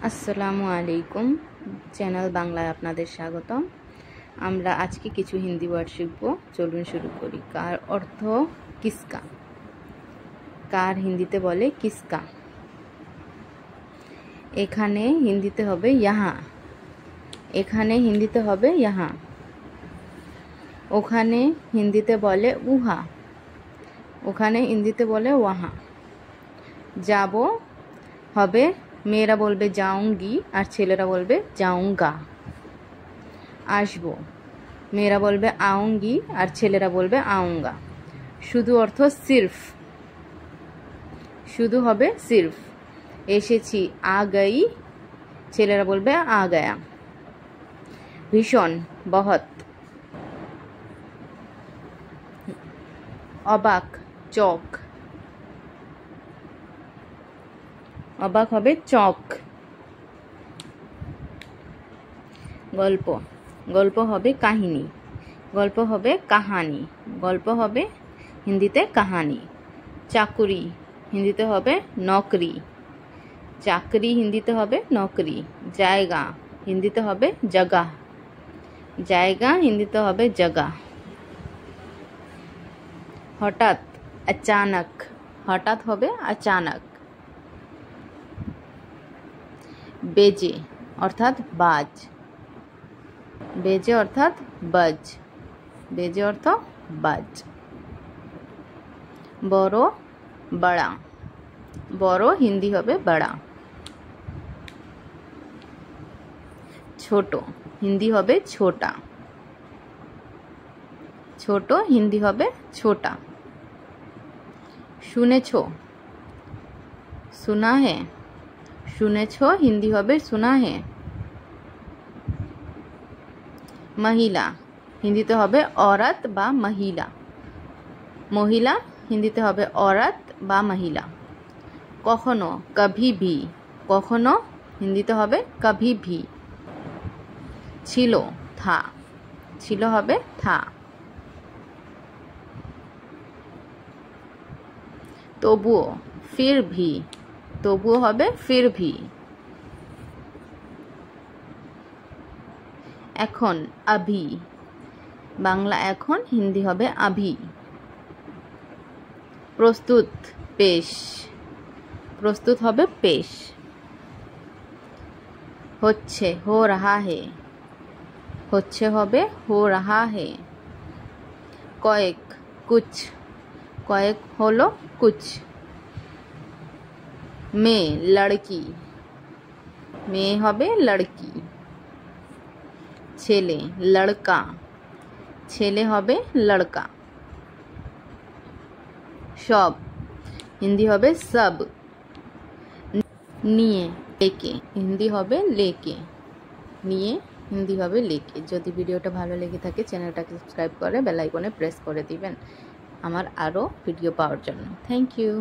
আসসালামু আলাইকুম। চ্যানেল বাংলায় আপনাদের স্বাগতম। আমরা আজকে কিছু হিন্দি ওয়ার্ড শিখব। চলুন শুরু করি। কার অর্থ কিসকা। কার হিন্দিতে বলে কিসকা। এখানে হিন্দিতে হবে ইয়াহা। এখানে হিন্দিতে হবে ইয়াহা। ওখানে হিন্দিতে বলে উহা। ওখানে হিন্দিতে বলে ওয়াহা। যাব হবে মেয়েরা বলবে যাউঙ্গি আর ছেলেরা বলবে যাউঙ্গা। আসবো মেয়েরা বলবে আউঙ্গি আর ছেলেরা বলবে আউঙ্গা। শুধু অর্থ সির্ফ। শুধু হবে সির্ফ। এসেছি আ গই, ছেলেরা বলবে আ গয়া। ভীষণ বহুত। অবাক চক। অবাক হবে চক। গল্প। গল্প হবে কাহিনী। গল্প হবে কাহানি। গল্প হবে হিন্দিতে কাহানি। চাকুরি হিন্দিতে হবে নকরি। চাকরি হিন্দিতে হবে নকরি। জায়গা হিন্দিতে হবে জগহ। জায়গা হিন্দিতে হবে জগহ। হঠাৎ अचानक। হঠাৎ হবে अचानक। বেজে অর্থাৎ বাজ। বেজে অর্থাৎ বাজ। বেজে অর্থ বাজ। বড় বড়া। বড় হিন্দি হবে বড়া। ছোট হিন্দি হবে ছোটা। ছোট হিন্দি হবে ছোটা। শুনেছো सुना है। শুনেছো হিন্দি হবে सुना है। মহিলা হিন্দিতে হবে औरत বা মহিলা। মহিলা হিন্দিতে হবে औरत বা মহিলা। কখনো कभी भी। কখনো হিন্দিতে হবে कभी भी। ছিল था। ছিল হবে था। তবুও फिर भी। তবুও হবে फिर भी। এখন अभी। বাংলা এখন হিন্দি হবে अभी। প্রস্তুত পেশ। প্রস্তুত হবে পেশ। হচ্ছে हो रहा है। হচ্ছে হবে हो रहा है। কয়েক कुछ। কয়েক হলো कुछ। মেয়ে লড়কি। মেয়ে হবে লড়কি। ছেলে লড়কা। ছেলে হবে লড়কা। সব হিন্দি হবে সব। নিয়ে লেকে হিন্দি হবে লেকে। নিয়ে হিন্দি হবে লেকে। যদি ভিডিওটা ভালো লেগে থাকে চ্যানেলটাকে সাবস্ক্রাইব করে বেল আইকনে প্রেস করে দিবেন আমার আরও ভিডিও পাওয়ার জন্য। Thank you.